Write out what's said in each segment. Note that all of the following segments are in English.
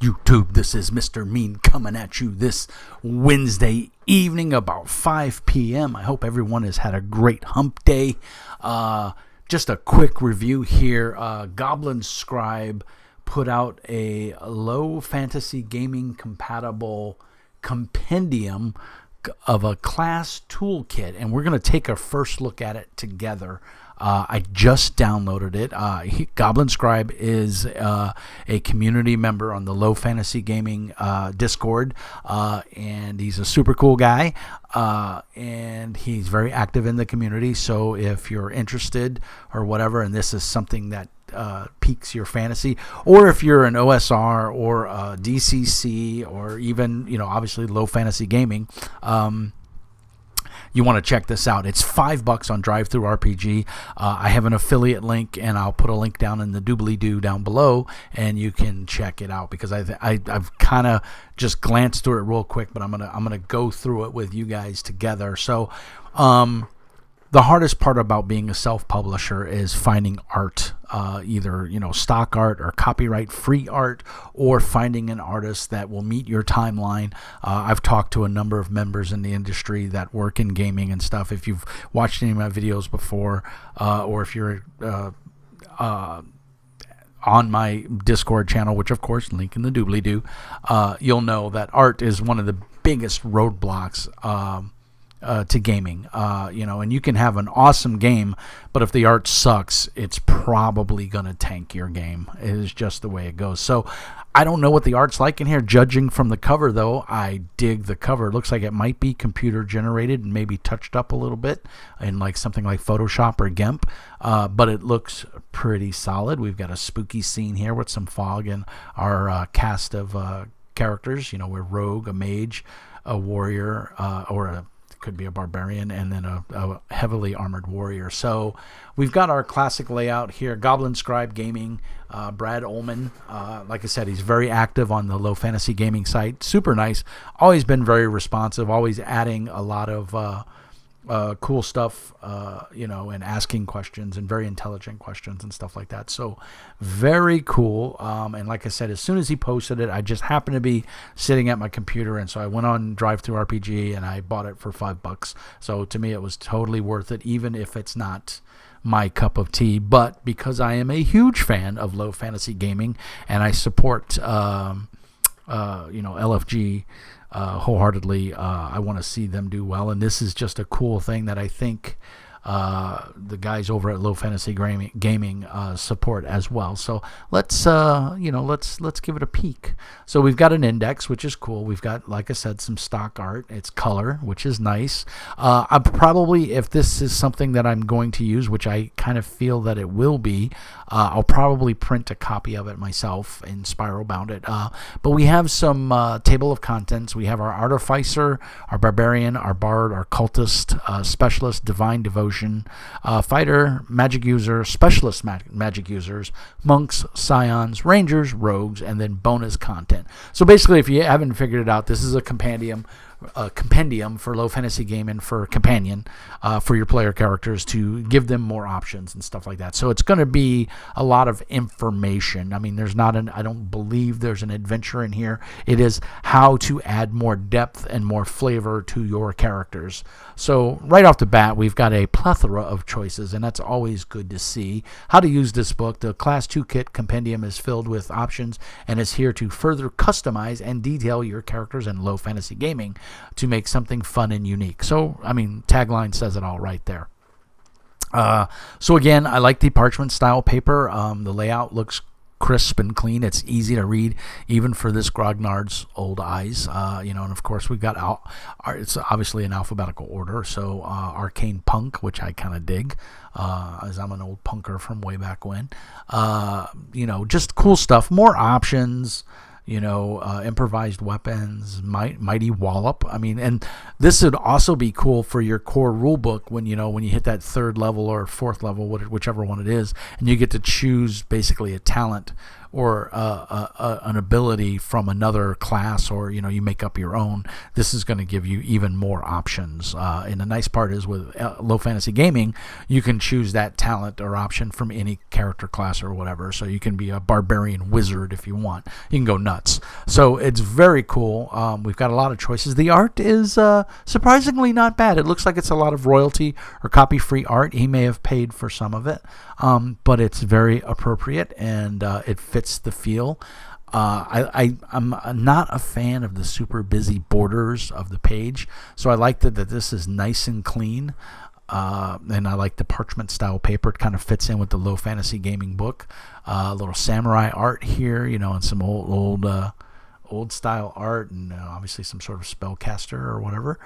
YouTube? This is Mr. Mean coming at you this Wednesday evening about 5 p.m. I hope everyone has had a great hump day. Just a quick review here. Goblin Scribe put out a low fantasy gaming compatible compendium of a class toolkit, and we're going to take a first look at it together. I just downloaded it. Goblin Scribe is a community member on the Low Fantasy Gaming Discord, and he's a super cool guy, and he's very active in the community. So if you're interested or whatever, and this is something that piques your fantasy, or if you're an OSR or a DCC, or even, obviously Low Fantasy Gaming, you want to check this out. It's $5 on DriveThruRPG. I have an affiliate link, and I'll put a link down in the doobly-doo down below, and you can check it out, because I've kind of just glanced through it real quick, but I'm gonna go through it with you guys together. So the hardest part about being a self-publisher is finding art, either stock art or copyright-free art, or finding an artist that will meet your timeline. I've talked to a number of members in the industry that work in gaming and stuff. If you've watched any of my videos before, or if you're on my Discord channel, which of course link in the doobly-doo, you'll know that art is one of the biggest roadblocks to gaming, and you can have an awesome game, but if the art sucks, it's probably going to tank your game. It is just the way it goes. So I don't know what the art's like in here. Judging from the cover, though, I dig the cover. It looks like it might be computer generated and maybe touched up a little bit in like something like Photoshop or GIMP, but it looks pretty solid. We've got a spooky scene here with some fog and our cast of characters. We're rogue, a mage, a warrior, could be a barbarian, and then a heavily armored warrior. So we've got our classic layout here. Goblin Scribe Gaming, Brad Ullman. Like I said, he's very active on the Low Fantasy Gaming site. Super nice. Always been very responsive. Always adding a lot of cool stuff, and asking questions, and very intelligent questions and stuff like that. So very cool. And like I said, as soon as he posted it, I just happened to be sitting at my computer, and so I went on DriveThruRPG and I bought it for $5. So to me, it was totally worth it, even if it's not my cup of tea. But because I am a huge fan of Low Fantasy Gaming, and I support LFG wholeheartedly, I want to see them do well, and this is just a cool thing that I think the guys over at Low Fantasy Gaming support as well. So let's give it a peek. So we've got an index, which is cool. We've got, like I said, some stock art. It's color, which is nice. I'm probably, if this is something that I'm going to use, which I kind of feel that it will be, I'll probably print a copy of it myself and spiral bound it. But we have some table of contents. We have our artificer, our barbarian, our bard, our cultist, specialist, divine devotion, fighter, magic user, specialist magic users, monks, scions, rangers, rogues, and then bonus content. So basically, if you haven't figured it out, this is a compendium for Low Fantasy Gaming, for companion, for your player characters, to give them more options and stuff like that. So it's going to be a lot of information. I mean, I don't believe there's an adventure in here. It is how to add more depth and more flavor to your characters. So right off the bat, we've got a plethora of choices, and that's always good to see. How to use this book. The Class Toolkit Compendium is filled with options and is here to further customize and detail your characters in Low Fantasy Gaming to make something fun and unique. So, I mean, tagline says it all right there. So again, I like the parchment style paper. The layout looks crisp and clean. It's easy to read, even for this grognard's old eyes. And of course we've got it's obviously in alphabetical order. So Arcane Punk, which I kind of dig, as I'm an old punker from way back when. Just cool stuff. More options. Improvised weapons, mighty wallop. I mean, and this would also be cool for your core rule book when you hit that third level or fourth level, whichever one it is, and you get to choose basically a talent or an ability from another class, or you make up your own, this is going to give you even more options. And the nice part is with low fantasy gaming, you can choose that talent or option from any character class or whatever. So you can be a barbarian wizard if you want. You can go nuts. So it's very cool. We've got a lot of choices. The art is surprisingly not bad. It looks like it's a lot of royalty or copy-free art. He may have paid for some of it, but it's very appropriate, and it fits the feel. I'm not a fan of the super busy borders of the page, so I like that this is nice and clean. And I like the parchment style paper. It kind of fits in with the low fantasy gaming book. A little samurai art here, and some old style art, and obviously some sort of spellcaster or whatever.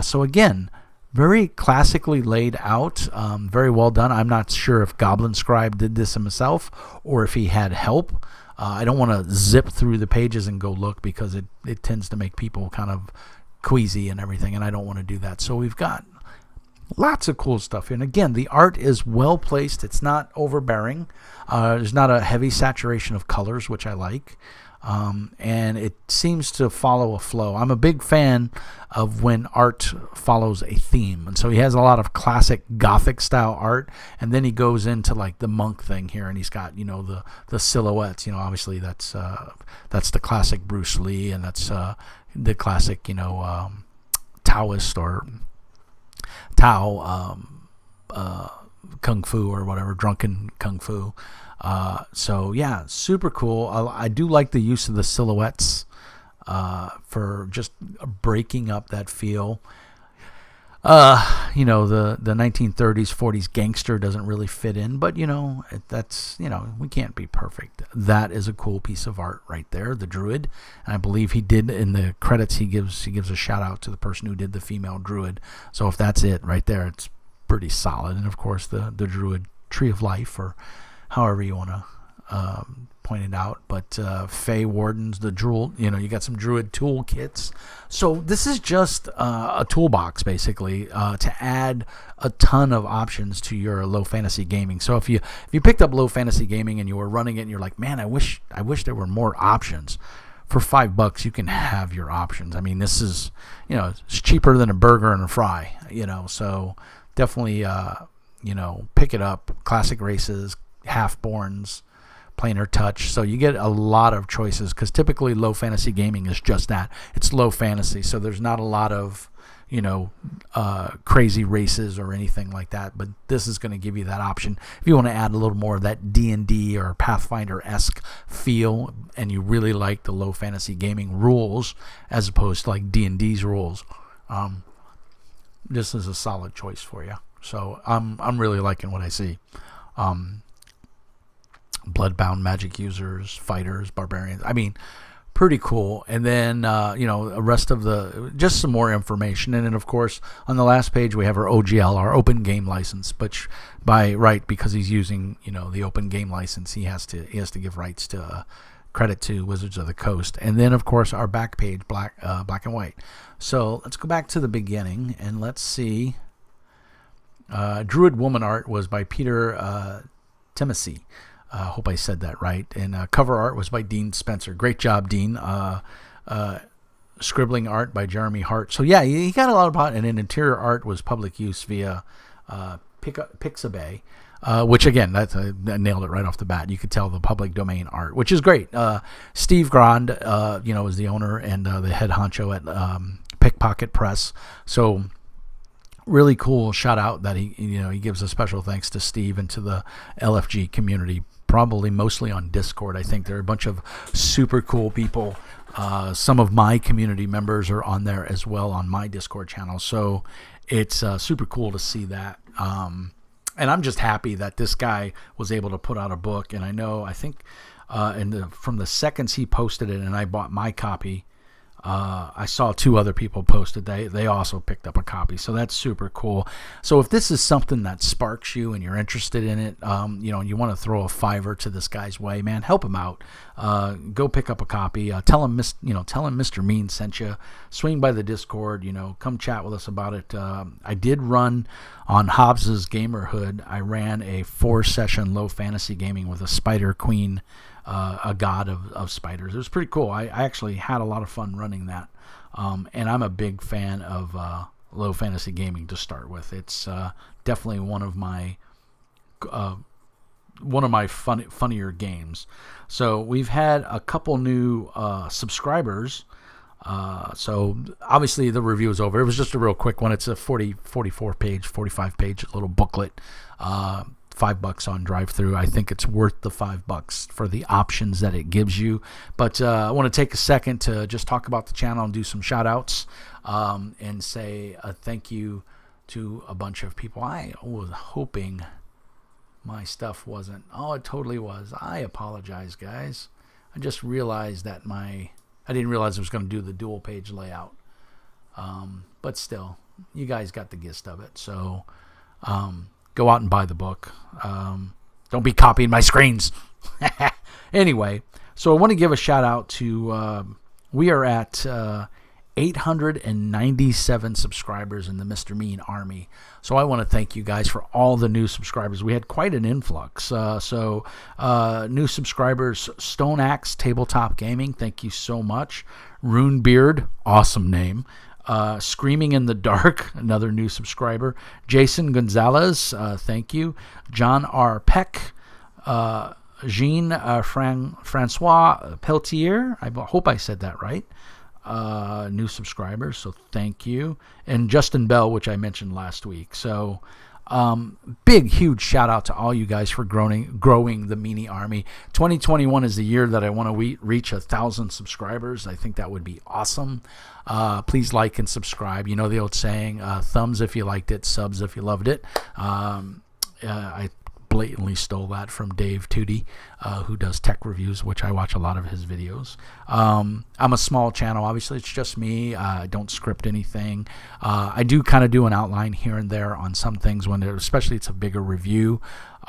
So again, very classically laid out, very well done. I'm not sure if Goblin Scribe did this himself or if he had help. I don't want to zip through the pages and go look, because it tends to make people kind of queasy and everything, and I don't want to do that. So we've got lots of cool stuff. And again, the art is well placed. It's not overbearing. There's not a heavy saturation of colors, which I like. And it seems to follow a flow. I'm a big fan of when art follows a theme. And so he has a lot of classic Gothic style art. And then he goes into like the monk thing here. And he's got, the silhouettes. Obviously that's the classic Bruce Lee. And that's the classic, Taoist or Tao Kung Fu or whatever, drunken Kung Fu. So yeah, super cool. I do like the use of the silhouettes for just breaking up that feel. The 1930s, 40s gangster doesn't really fit in, but that's, we can't be perfect. That is a cool piece of art right there, the Druid. And I believe he did, in the credits, he gives a shout out to the person who did the female Druid. So if that's it right there, it's pretty solid. And of course the Druid Tree of Life, or however you want to point it out, but Fey Wardens, the Druid, you got some Druid toolkits. So this is just a toolbox, basically, to add a ton of options to your low fantasy gaming. So if you picked up low fantasy gaming and you were running it and you're like, man, I wish there were more options. For $5, you can have your options. I mean, this is, it's cheaper than a burger and a fry, so definitely, pick it up. Classic races, half-borns, planar touch. So you get a lot of choices, because typically low fantasy gaming is just that. It's low fantasy, so there's not a lot of crazy races or anything like that, but this is going to give you that option. If you want to add a little more of that D&D or Pathfinder-esque feel, and you really like the low fantasy gaming rules as opposed to like D&D's rules, this is a solid choice for you. So I'm really liking what I see. Bloodbound magic users, fighters, barbarians. I mean, pretty cool. And then, the rest of just some more information. And then, of course, on the last page, we have our OGL, our open game license, which by right, because he's using, the open game license, he has to give rights to credit to Wizards of the Coast. And then, of course, our back page, black and white. So let's go back to the beginning and let's see. Druid Woman art was by Peter Timothy. I hope I said that right. And cover art was by Dean Spencer. Great job, Dean. Scribbling art by Jeremy Hart. So yeah, he got a lot of art. And then interior art was public use via Pixabay, which again, I nailed it right off the bat. You could tell the public domain art, which is great. Steve Grand, is the owner and the head honcho at Pickpocket Press. So really cool shout out that he gives a special thanks to Steve and to the LFG community, probably mostly on Discord. I think there are a bunch of super cool people. Some of my community members are on there as well on my Discord channel. So it's super cool to see that. And I'm just happy that this guy was able to put out a book. And I think from the seconds he posted it and I bought my copy, I saw two other people posted. They also picked up a copy, so that's super cool. So if this is something that sparks you and you're interested in it, and you want to throw a $5 to this guy's way, man, help him out. Go pick up a copy. Tell him Mr. Mean sent you. Swing by the Discord. Come chat with us about it. I did run on Hobbs's Gamerhood. I ran a 4-session low fantasy gaming with a Spider Queen a god of spiders. It was pretty cool. I actually had a lot of fun running that. And I'm a big fan of low fantasy gaming to start with. It's definitely one of my funnier games. So we've had a couple new subscribers. So obviously the review is over. It was just a real quick one. It's a 45 page little booklet. $5 on drive-through. I think it's worth the $5 for the options that it gives you. But I want to take a second to just talk about the channel and do some shout-outs and say thank you to a bunch of people. I was hoping my stuff wasn't. Oh, it totally was. I apologize, guys. I just realized that I didn't realize I was going to do the dual-page layout. But still, you guys got the gist of it. So go out and buy the book. Don't be copying my screens. Anyway, so I want to give a shout out to, we are at 897 subscribers in the Mr. Mean Army. So I want to thank you guys for all the new subscribers. We had quite an influx. New subscribers, Stone Axe Tabletop Gaming, thank you so much. Runebeard, awesome name. Screaming in the Dark, another new subscriber. Jason Gonzalez, thank you. John R. Peck, Jean Francois Peltier, I hope I said that right. New subscribers, so thank you. And Justin Bell, which I mentioned last week. So big, huge shout out to all you guys for growing the Meanie Army. 2021 is the year that I want to reach 1,000 subscribers. I think that would be awesome. Please like and subscribe. You know the old saying, thumbs if you liked it, subs if you loved it. I blatantly stole that from Dave Tootie, who does tech reviews, which I watch a lot of his videos. I'm a small channel. Obviously, it's just me. I don't script anything. I do kind of do an outline here and there on some things, especially it's a bigger review.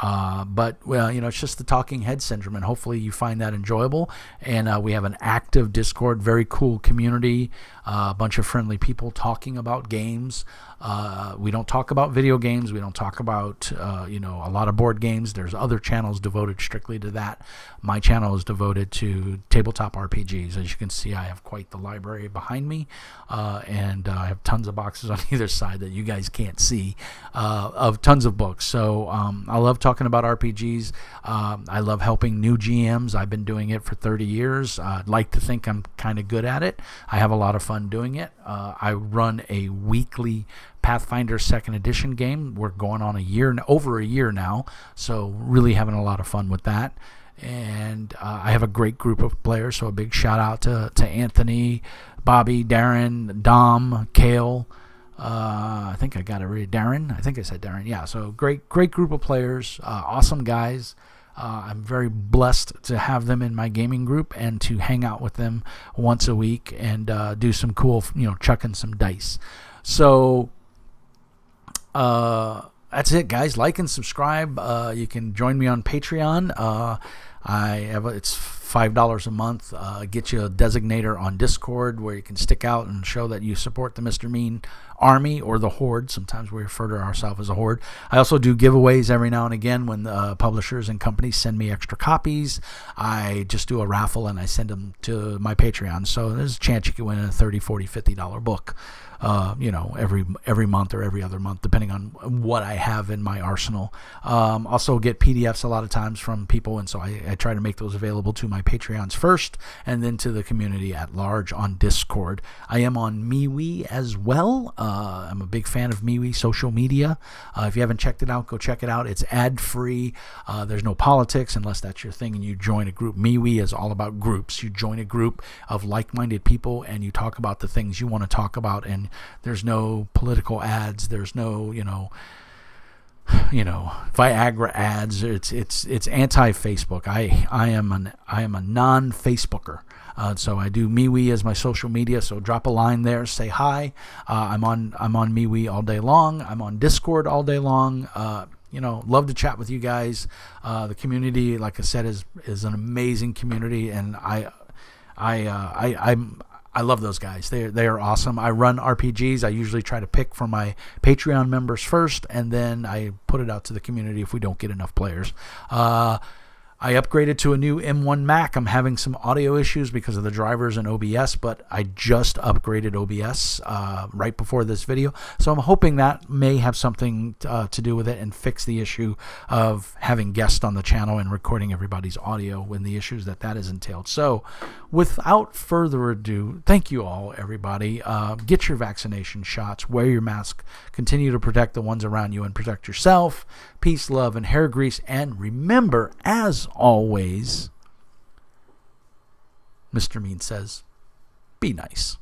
But, well, it's just the talking head syndrome, and hopefully you find that enjoyable. And we have an active Discord, very cool community, a bunch of friendly people talking about games. We don't talk about video games. We don't talk about, a lot of board games. There's other channels devoted strictly to that. My channel is devoted to tabletop RPGs. As you can see, I have quite the library behind me, and I have tons of boxes on either side that you guys can't see, of tons of books. So I love talking about RPGs. I love helping new GMs. I've been doing it for 30 years. I'd like to think I'm kind of good at it. I have a lot of fun doing it. I run a weekly Pathfinder 2nd Edition game. We're going on over a year now, so really having a lot of fun with that. And I have a great group of players, so a big shout out to Anthony, Bobby, Darren, Dom, Kale. I think I got it right. Darren. I think I said Darren. Yeah, so great group of players, awesome guys. I'm very blessed to have them in my gaming group and to hang out with them once a week and do some cool, chucking some dice. So that's it, guys. Like and subscribe. You can join me on Patreon. It's $5 a month. Get you a designator on Discord where you can stick out and show that you support the Mr. Mean Army or the Horde. Sometimes we refer to ourselves as a Horde. I also do giveaways every now and again when the publishers and companies send me extra copies. I just do a raffle and I send them to my Patreon. So there's a chance you can win a $30, $40, $50 book. Every month or every other month, depending on what I have in my arsenal. Also get PDFs a lot of times from people, and so I try to make those available to my Patreons first, and then to the community at large on Discord. I am on MeWe as well. I'm a big fan of MeWe social media. If you haven't checked it out, go check it out. It's ad-free. There's no politics unless that's your thing, and you join a group. MeWe is all about groups. You join a group of like-minded people, and you talk about the things you want to talk about, and there's no political ads. There's no, Viagra ads. It's anti-Facebook. I am a non-Facebooker. So I do MeWe as my social media. So drop a line there, say hi. I'm on MeWe all day long. I'm on Discord all day long. Love to chat with you guys. The community, like I said, is an amazing community, and I love those guys. They are awesome. I run RPGs. I usually try to pick from my Patreon members first, and then I put it out to the community if we don't get enough players. I upgraded to a new M1 Mac. I'm having some audio issues because of the drivers and OBS, but I just upgraded OBS right before this video. So I'm hoping that may have something to do with it and fix the issue of having guests on the channel and recording everybody's audio when the issues that has entailed. So without further ado, thank you all, everybody. Get your vaccination shots, wear your mask, continue to protect the ones around you and protect yourself. Peace, love, and hair grease. And remember, as always, Mr. Mean says, be nice.